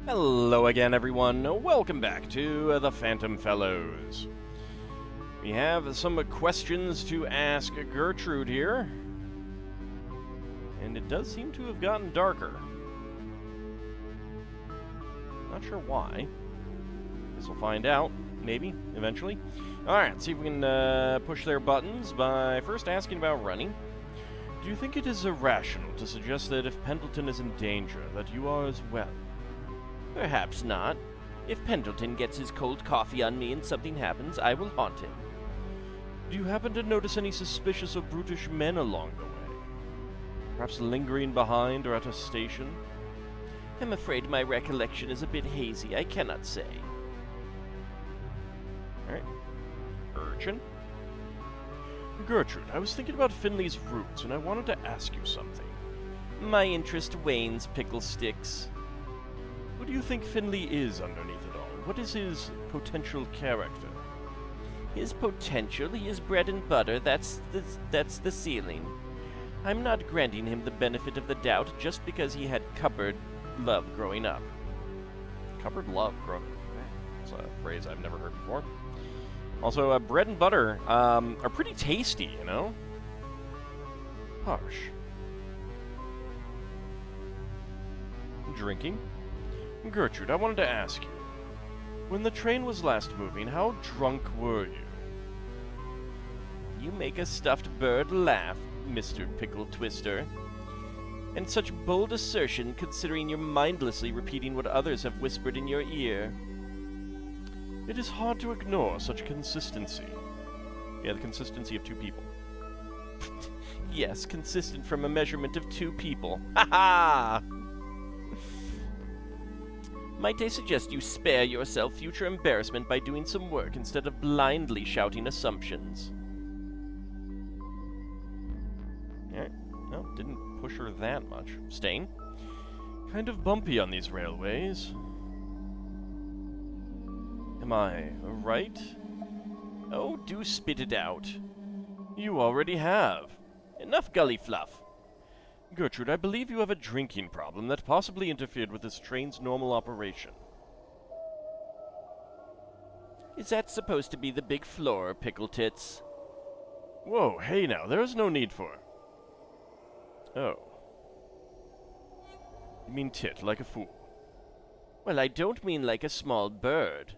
Hello again, everyone. Welcome back to the Phantom Fellows. We have some questions to ask Gertrude here. And it does seem to have gotten darker. Not sure why. Guess we'll find out, maybe, eventually. Alright, see if we can push their buttons by first asking about running. Do you think it is irrational to suggest that if Pendleton is in danger, that you are as well? Perhaps not. If Pendleton gets his cold coffee on me and something happens, I will haunt him. Do you happen to notice any suspicious or brutish men along the way? Perhaps lingering behind or at a station? I'm afraid my recollection is a bit hazy. I cannot say. Alright. Urchin? Gertrude, I was thinking about Finley's roots, and I wanted to ask you something. My interest wanes, Pickle Sticks. What do you think Finley is underneath it all? What is his potential character? His potential, he is bread and butter, that's the ceiling. I'm not granting him the benefit of the doubt just because he had cupboard love growing up. Cupboard love growing up. That's a phrase I've never heard before. Also, bread and butter are pretty tasty, you know? Harsh. Drinking? Gertrude, I wanted to ask you. When the train was last moving, how drunk were you? You make a stuffed bird laugh, Mr. Pickle Twister. And such bold assertion considering you're mindlessly repeating what others have whispered in your ear. It is hard to ignore such consistency. Yeah, the consistency of two people. Yes, consistent from a measurement of two people. Ha ha! Might I suggest you spare yourself future embarrassment by doing some work instead of blindly shouting assumptions? Alright, no, didn't push her that much. Stain? Kind of bumpy on these railways. Am I right? Oh, do spit it out. You already have. Enough gully fluff. Gertrude, I believe you have a drinking problem that possibly interfered with this train's normal operation. Is that supposed to be the big floor, Pickle Tits? Whoa, hey now, there is no need for... Oh. You mean tit, like a fool. Well, I don't mean like a small bird.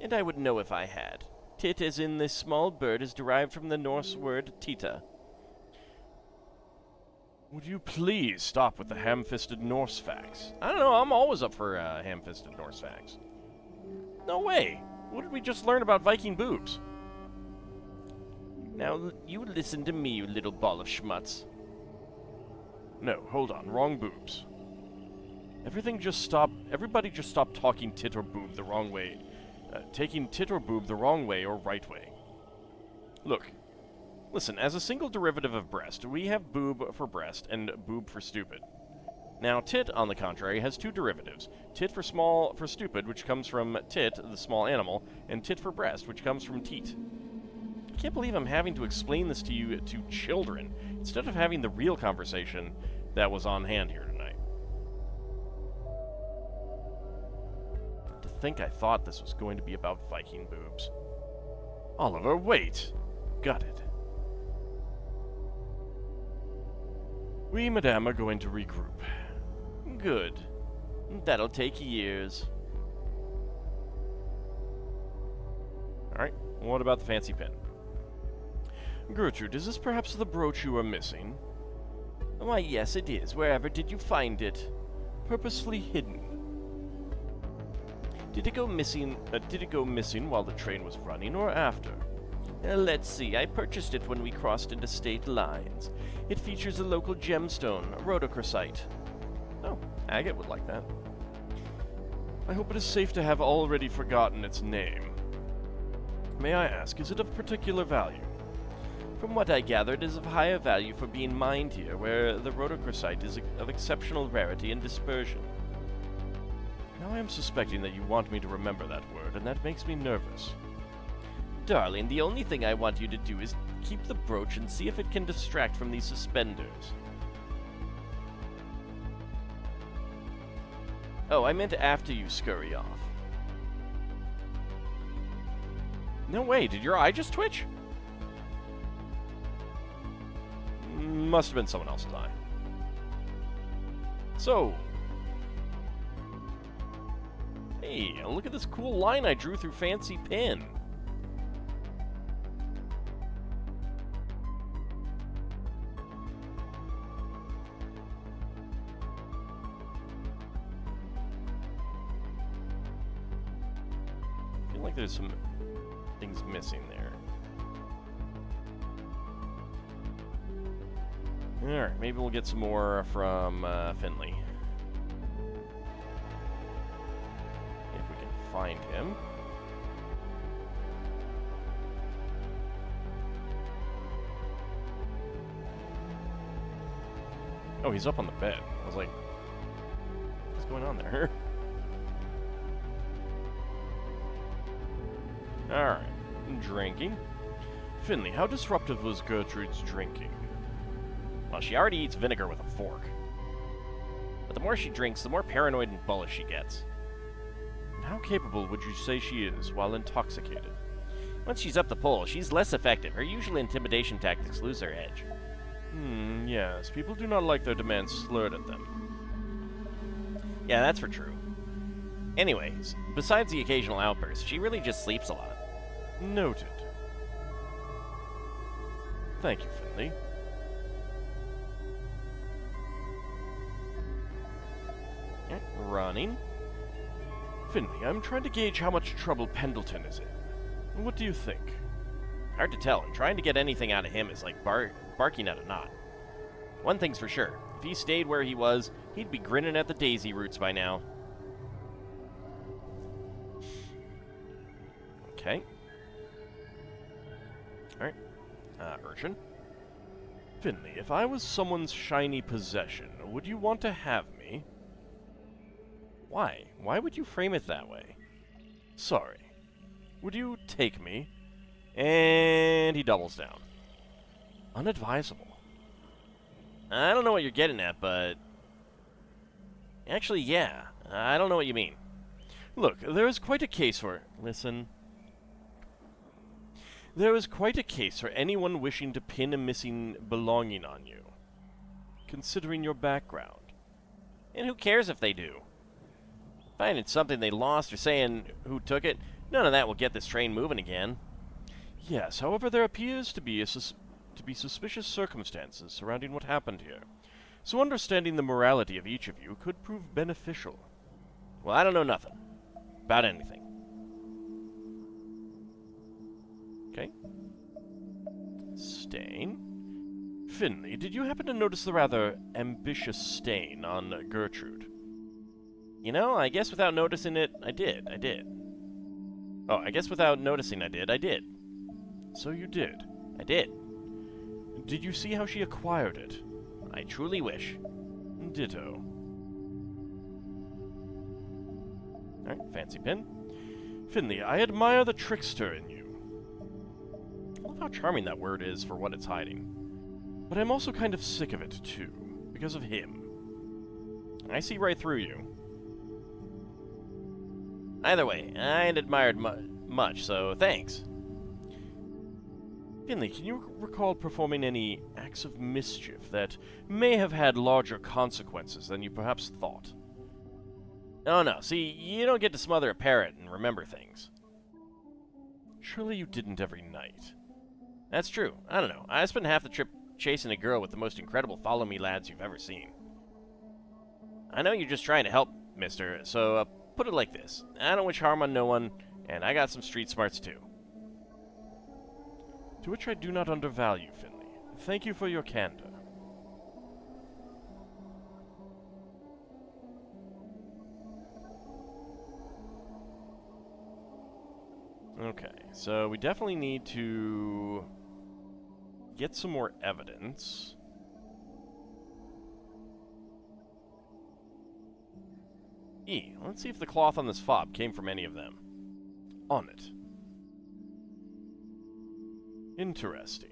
And I would know if I had. Tit as in this small bird is derived from the Norse word tita. Would you please stop with the ham-fisted Norse facts? I don't know, I'm always up for ham-fisted Norse facts. No way! What did we just learn about Viking boobs? Now, you listen to me, you little ball of schmutz. No, hold on, wrong boobs. Everybody just stop talking tit or boob the wrong way. Taking tit or boob the wrong way or right way. Look. Listen, as a single derivative of breast, we have boob for breast and boob for stupid. Now, tit, on the contrary, has two derivatives. Tit for stupid, which comes from tit, the small animal, and tit for breast, which comes from teat. I can't believe I'm having to explain this to you to children, instead of having the real conversation that was on hand here tonight. To think I thought this was going to be about Viking boobs. Oliver, wait! Got it. We, madame, are going to regroup. Good. That'll take years. Alright, what about the fancy pin? Gertrude, is this perhaps the brooch you are missing? Why, yes, it is. Wherever did you find it? Purposefully hidden. Did it go missing while the train was running, or after? Let's see. I purchased it when we crossed into state lines. It features a local gemstone, rhodochrosite. Oh, Agate would like that. I hope it is safe to have already forgotten its name. May I ask, is it of particular value? From what I gathered, it is of higher value for being mined here, where the rhodochrosite is of exceptional rarity and dispersion. Now I am suspecting that you want me to remember that word, and that makes me nervous. Darling, the only thing I want you to do is keep the brooch and see if it can distract from these suspenders. Oh, I meant after you scurry off. No way, did your eye just twitch? Must have been someone else's eye. So... Hey, look at this cool line I drew through Fancy Pin. I feel like there's some things missing there. Alright, maybe we'll get some more from Finley. If we can find him. Oh, he's up on the bed. I was like, what's going on there? Alright, drinking. Finley, how disruptive was Gertrude's drinking? Well, she already eats vinegar with a fork. But the more she drinks, the more paranoid and bullish she gets. And how capable would you say she is while intoxicated? Once she's up the pole, she's less effective. Her usual intimidation tactics lose their edge. Yes. People do not like their demands slurred at them. Yeah, that's for true. Anyways, besides the occasional outbursts, she really just sleeps a lot. Noted. Thank you, Finley. Running. Finley, I'm trying to gauge how much trouble Pendleton is in. What do you think? Hard to tell, and trying to get anything out of him is like barking at a knot. One thing's for sure, if he stayed where he was, he'd be grinning at the daisy roots by now. Okay. Alright. Urchin. Finley, if I was someone's shiny possession, would you want to have me? Why? Why would you frame it that way? Sorry. Would you take me? And he doubles down. Unadvisable. I don't know what you're getting at, but... Actually, yeah. I don't know what you mean. Look, there is quite a case for... Listen. There is quite a case for anyone wishing to pin a missing belonging on you, considering your background. And who cares if they do? Finding something they lost or saying who took it, none of that will get this train moving again. Yes, however, there appears to be suspicious circumstances surrounding what happened here, so understanding the morality of each of you could prove beneficial. Well, I don't know nothing. About anything. Okay. Stain. Finley, did you happen to notice the rather ambitious stain on Gertrude? You know, I guess without noticing it, I did. Oh, I guess without noticing I did. So you did? I did. Did you see how she acquired it? I truly wish. Ditto. Alright, fancy pin. Finley, I admire the trickster in you. I love how charming that word is for what it's hiding. But I'm also kind of sick of it, too, because of him. I see right through you. Either way, I ain't admired much, so thanks. Finley, can you recall performing any acts of mischief that may have had larger consequences than you perhaps thought? Oh no, see, you don't get to smother a parrot and remember things. Surely you didn't every night. That's true. I don't know. I spent half the trip chasing a girl with the most incredible follow-me lads you've ever seen. I know you're just trying to help, mister, so put it like this. I don't wish harm on no one, and I got some street smarts too. To which I do not undervalue, Finley. Thank you for your candor. Okay, so we definitely need to get some more evidence. Let's see if the cloth on this fob came from any of them. On it. Interesting.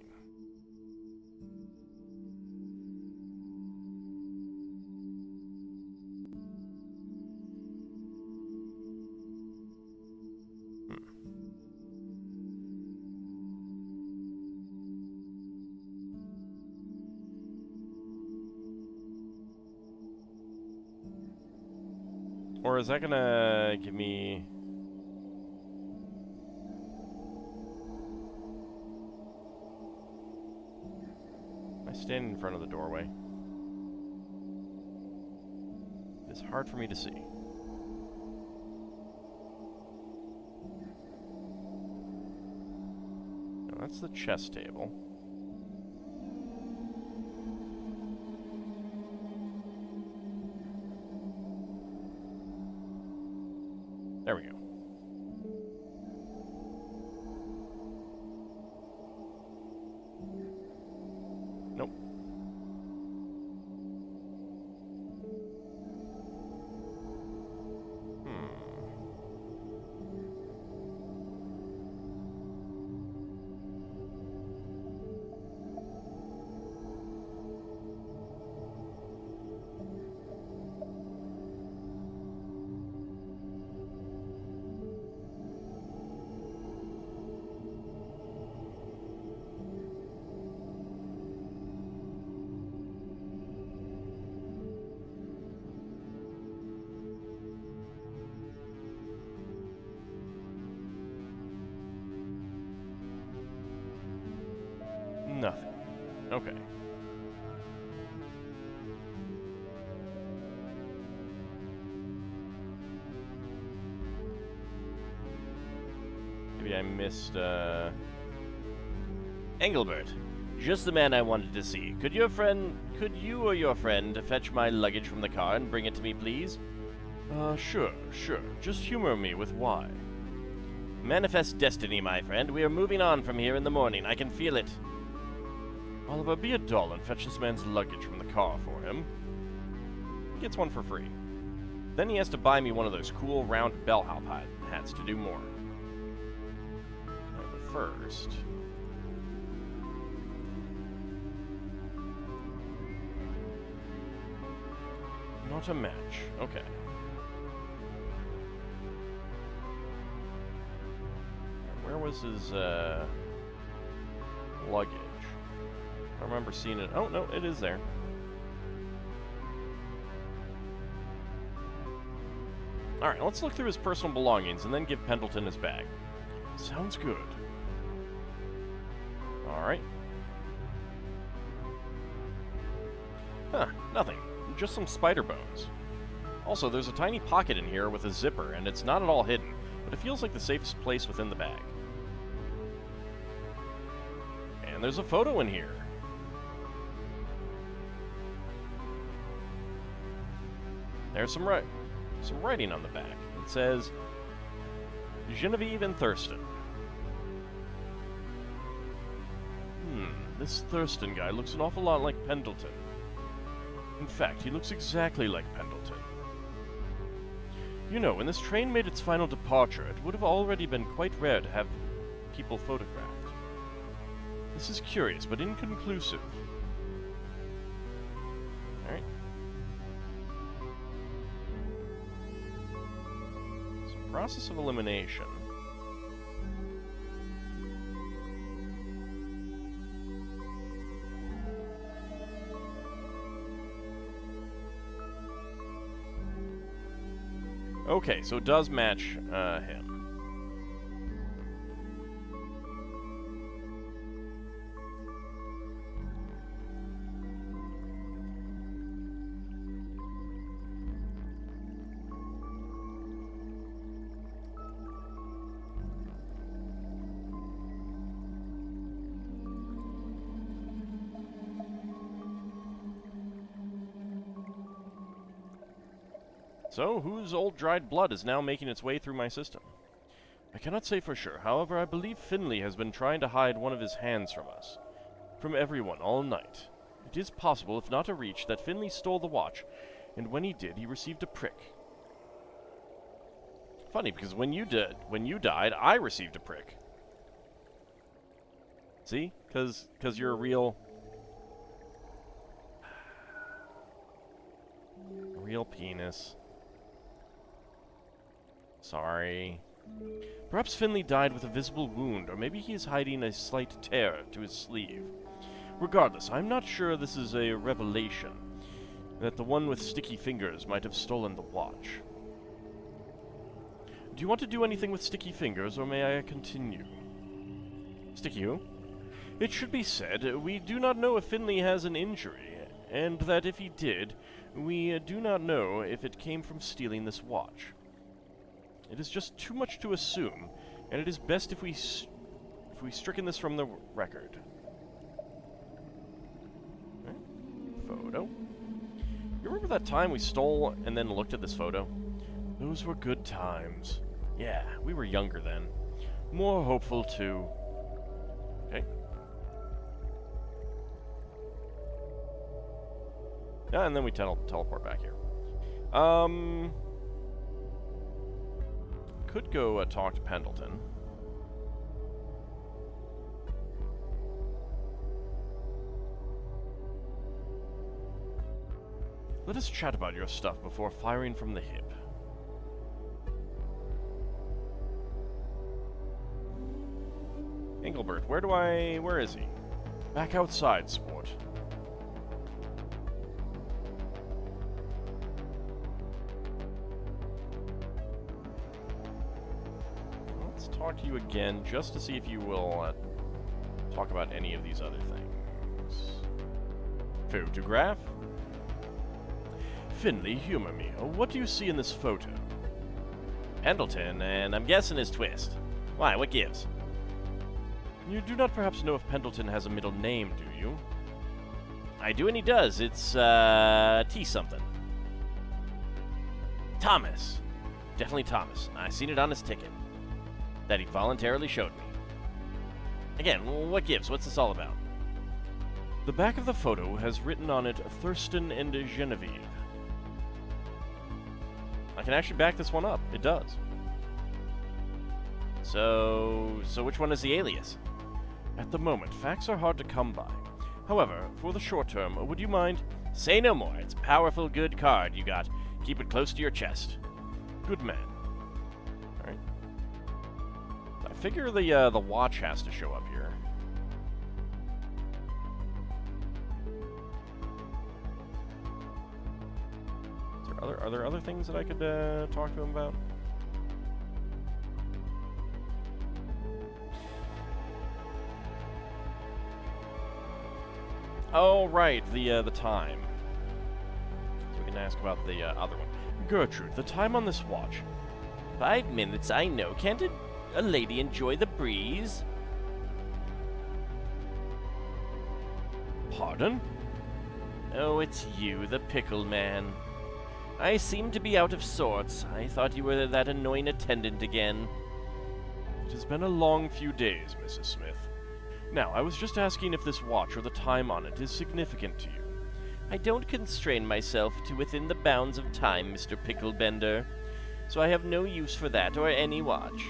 Or is that gonna give me... I stand in front of the doorway. It's hard for me to see. No, that's the chess table. There we go. Nope. Nothing. Okay. Maybe I missed, Engelbert, just the man I wanted to see. Could you or your friend fetch my luggage from the car and bring it to me, please? Sure. Just humor me with why. Manifest destiny, my friend. We are moving on from here in the morning. I can feel it. Oliver, be a doll and fetch this man's luggage from the car for him. He gets one for free. Then he has to buy me one of those cool round bellhop hats to do more. Right, but first... Not a match. Okay. Where was his, luggage? I remember seeing it. Oh, no, it is there. Alright, let's look through his personal belongings and then give Pendleton his bag. Sounds good. Alright. Huh, nothing. Just some spider bones. Also, there's a tiny pocket in here with a zipper, and it's not at all hidden, but it feels like the safest place within the bag. And there's a photo in here. There's some writing on the back. It says, Genevieve and Thurston. This Thurston guy looks an awful lot like Pendleton. In fact, he looks exactly like Pendleton. You know, when this train made its final departure, it would have already been quite rare to have people photographed. This is curious, but inconclusive. Alright. So, process of elimination. Okay, so it does match him. So, whose old dried blood is now making its way through my system? I cannot say for sure. However, I believe Finley has been trying to hide one of his hands from us. From everyone, all night. It is possible, if not a reach, that Finley stole the watch, and when he did, he received a prick. Funny, because when you died, I received a prick. See? Because you're a real penis. Sorry. Perhaps Finley died with a visible wound, or maybe he is hiding a slight tear to his sleeve. Regardless, I'm not sure this is a revelation, that the one with sticky fingers might have stolen the watch. you want to do anything with Sticky Fingers, or may I continue? Sticky who? It should be said, we do not know if Finley has an injury, and that if he did, we do not know if it came from stealing this watch. It is just too much to assume, and it is best if we stricken this from the record. Okay. Photo. You remember that time we stole and then looked at this photo? Those were good times. Yeah, we were younger then. More hopeful, too. Okay. Yeah, and then we teleport back here. Could go talk to Pendleton. Let us chat about your stuff before firing from the hip. Engelbert, where is he? Back outside, sport. Let's talk to you again, just to see if you will talk about any of these other things. Photograph? Finley, humor me. What do you see in this photo? Pendleton, and I'm guessing his twist. Why, what gives? You do not perhaps know if Pendleton has a middle name, do you? I do, and he does. It's, T something. Thomas. Definitely Thomas. I seen it on his ticket. That he voluntarily showed me. Again, what gives? What's this all about? The back of the photo has written on it Thurston and Genevieve. I can actually back this one up. It does. So which one is the alias? At the moment, facts are hard to come by. However, for the short term, would you mind? Say no more. It's a powerful, good card you got. Keep it close to your chest. Good man. Alright. I figure the watch has to show up here. Are there other things that I could talk to him about? Oh, right, the time. So we can ask about the other one. Gertrude, the time on this watch. 5 minutes, I know. Can't a lady enjoy the breeze? Pardon? Oh, it's you, the pickle man. I seem to be out of sorts. I thought you were that annoying attendant again. It has been a long few days, Mrs. Smith. Now, I was just asking if this watch or the time on it is significant to you. I don't constrain myself to within the bounds of time, Mr. Picklebender, so I have no use for that or any watch.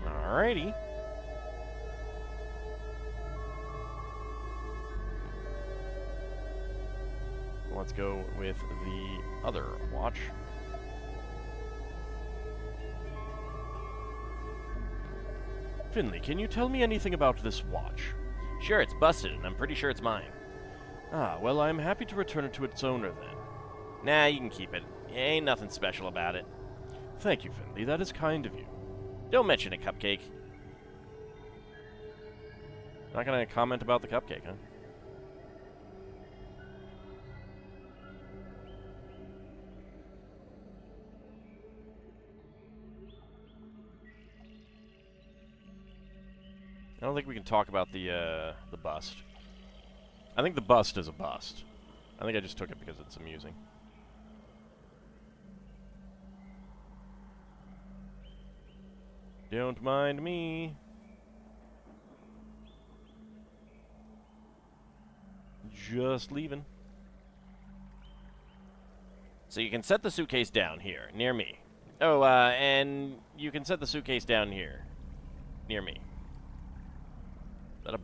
Alrighty. Let's go with the other watch. Finley, can you tell me anything about this watch? Sure, it's busted, and I'm pretty sure it's mine. Ah, well, I'm happy to return it to its owner, then. Nah, you can keep it. Ain't nothing special about it. Thank you, Finley. That is kind of you. Don't mention it, Cupcake. Not gonna comment about the cupcake, huh? I don't think we can talk about the bust. I think the bust is a bust. I think I just took it because it's amusing. Don't mind me. Just leaving. So you can set the suitcase down here, near me. Oh, and you can set the suitcase down here, near me. Is that a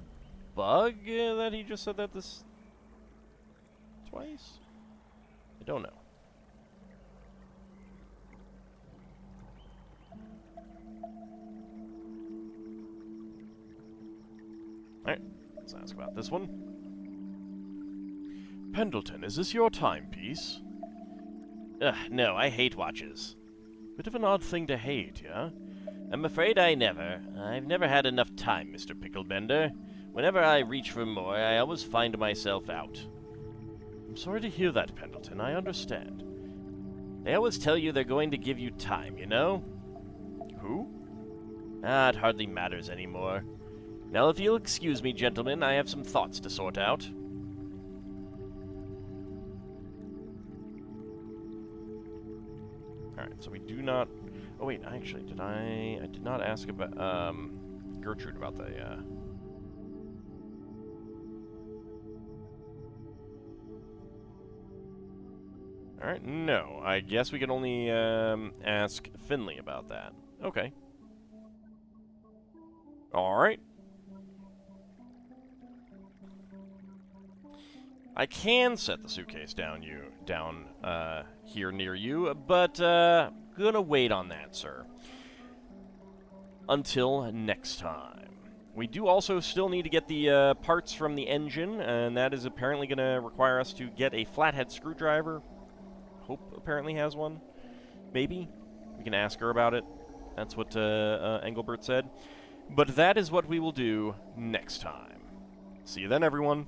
bug that he just said that this twice? I don't know. Alright, let's ask about this one. Pendleton, is this your timepiece? Ugh, no, I hate watches. Bit of an odd thing to hate, yeah? I'm afraid I've never had enough time, Mr. Picklebender. Whenever I reach for more, I always find myself out. I'm sorry to hear that, Pendleton. I understand. They always tell you they're going to give you time, you know? Who? Ah, it hardly matters anymore. Now, if you'll excuse me, gentlemen, I have some thoughts to sort out. Alright, so we do not... Oh, wait, actually, I did not ask about, Gertrude about the, Alright, no. I guess we can only, ask Finley about that. Okay. Alright. I can set the suitcase down here near you, but gonna wait on that, sir. Until next time. We do also still need to get the parts from the engine, and that is apparently gonna require us to get a flathead screwdriver. Hope apparently has one. Maybe. We can ask her about it. That's what Engelbert said. But that is what we will do next time. See you then, everyone.